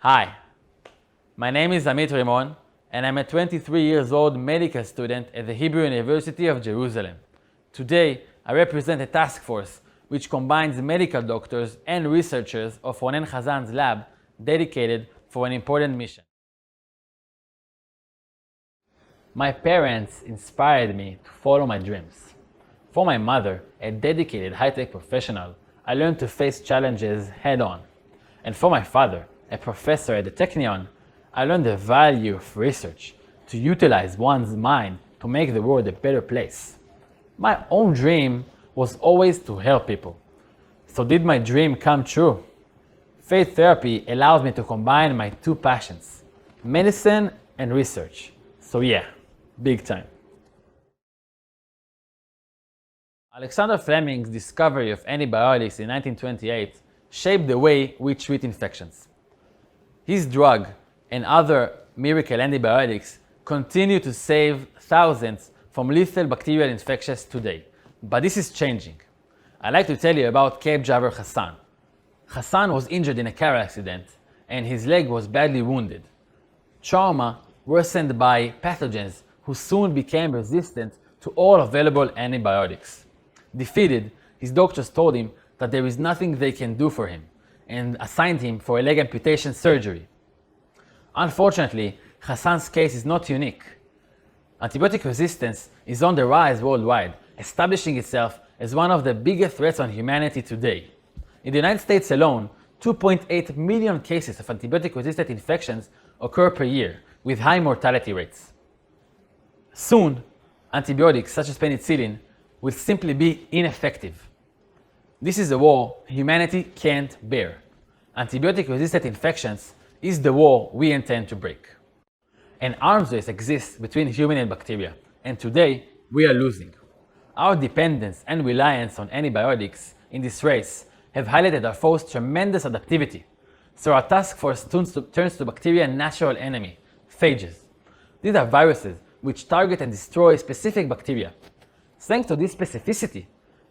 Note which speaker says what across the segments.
Speaker 1: Hi, my name is Amit Rimon, and I'm a 23 years old medical student at the Hebrew University of Jerusalem. Today, I represent a task force which combines medical doctors and researchers of Ronen Chazan's lab dedicated for an important mission. My parents inspired me to follow my dreams. For my mother, a dedicated high-tech professional, I learned to face challenges head-on. And for my father, a professor at the Technion, I learned the value of research, to utilize one's mind to make the world a better place. My own dream was always to help people. So did my dream come true? Phage therapy allows me to combine my two passions, medicine and research. So yeah, big time. Alexander Fleming's discovery of antibiotics in 1928 shaped the way we treat infections. His drug and other miracle antibiotics continue to save thousands from lethal bacterial infections today. But this is changing. I'd like to tell you about cab driver Hassan. Hassan was injured in a car accident and his leg was badly wounded. Trauma worsened by pathogens who soon became resistant to all available antibiotics. Defeated, his doctors told him that there is nothing they can do for him and assigned him for a leg amputation surgery. Unfortunately, Hassan's case is not unique. Antibiotic resistance is on the rise worldwide, establishing itself as one of the biggest threats on humanity today. In the United States alone, 2.8 million cases of antibiotic-resistant infections occur per year, with high mortality rates. Soon, antibiotics such as penicillin will simply be ineffective. This is a war humanity can't bear. Antibiotic-resistant infections is the war we intend to break. An arms race exists between human and bacteria, and today we are losing. Our dependence and reliance on antibiotics in this race have highlighted our foe's tremendous adaptivity. So our task force turns to bacteria's natural enemy, phages. These are viruses which target and destroy specific bacteria. Thanks to this specificity,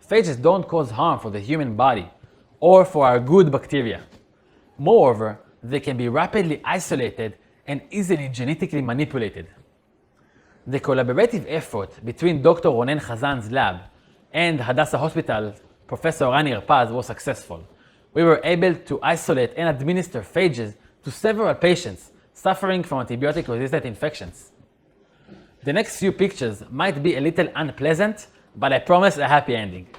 Speaker 1: phages don't cause harm for the human body or for our good bacteria. Moreover, they can be rapidly isolated and easily genetically manipulated. The collaborative effort between Dr. Ronen Chazan's lab and Hadassah Hospital's Professor Rani Irpaz was successful. We were able to isolate and administer phages to several patients suffering from antibiotic-resistant infections. The next few pictures might be a little unpleasant, but I promise a happy ending.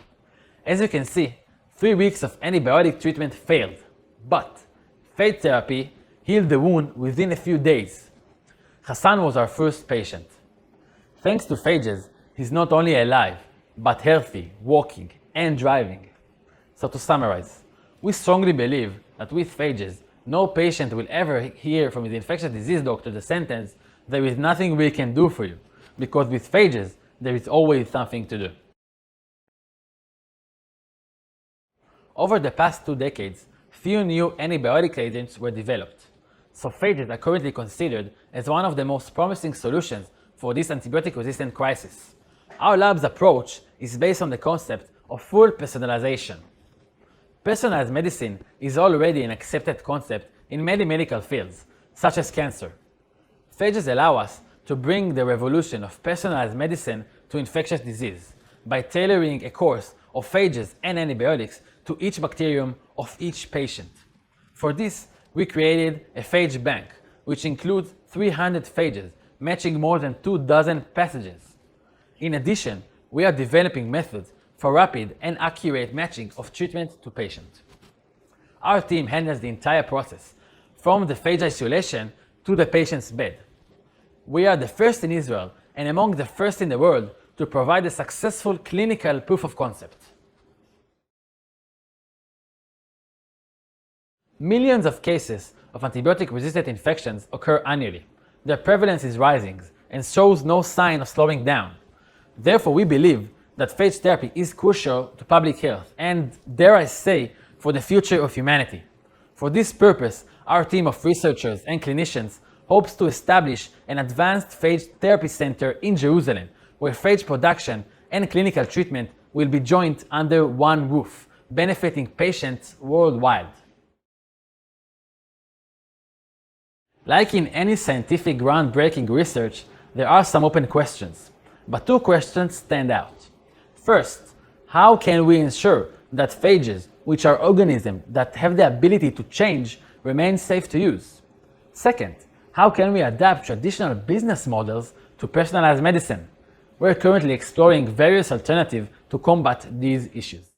Speaker 1: As you can see, 3 weeks of antibiotic treatment failed, but phage therapy healed the wound within a few days. Hassan was our first patient. Thanks to phages, he's not only alive, but healthy, walking, and driving. So to summarize, we strongly believe that with phages, no patient will ever hear from his infectious disease doctor the sentence, "There is nothing we can do for you," because with phages, there is always something to do. Over the past 2 decades, few new antibiotic agents were developed. So phages are currently considered as one of the most promising solutions for this antibiotic-resistant crisis. Our lab's approach is based on the concept of full personalization. Personalized medicine is already an accepted concept in many medical fields, such as cancer. Phages allow us to bring the revolution of personalized medicine to infectious disease by tailoring a course of phages and antibiotics to each bacterium of each patient. For this, we created a phage bank, which includes 300 phages, matching more than 24 pathogens. In addition, we are developing methods for rapid and accurate matching of treatment to patient. Our team handles the entire process, from the phage isolation to the patient's bed. We are the first in Israel and among the first in the world to provide a successful clinical proof of concept. Millions of cases of antibiotic-resistant infections occur annually. Their prevalence is rising and shows no sign of slowing down. Therefore, we believe that phage therapy is crucial to public health and, dare I say, for the future of humanity. For this purpose, our team of researchers and clinicians hopes to establish an advanced phage therapy center in Jerusalem, where phage production and clinical treatment will be joined under one roof, benefiting patients worldwide. Like in any scientific groundbreaking research, there are some open questions, but two questions stand out. First, how can we ensure that phages, which are organisms that have the ability to change, remain safe to use? Second, how can we adapt traditional business models to personalized medicine? We're currently exploring various alternatives to combat these issues.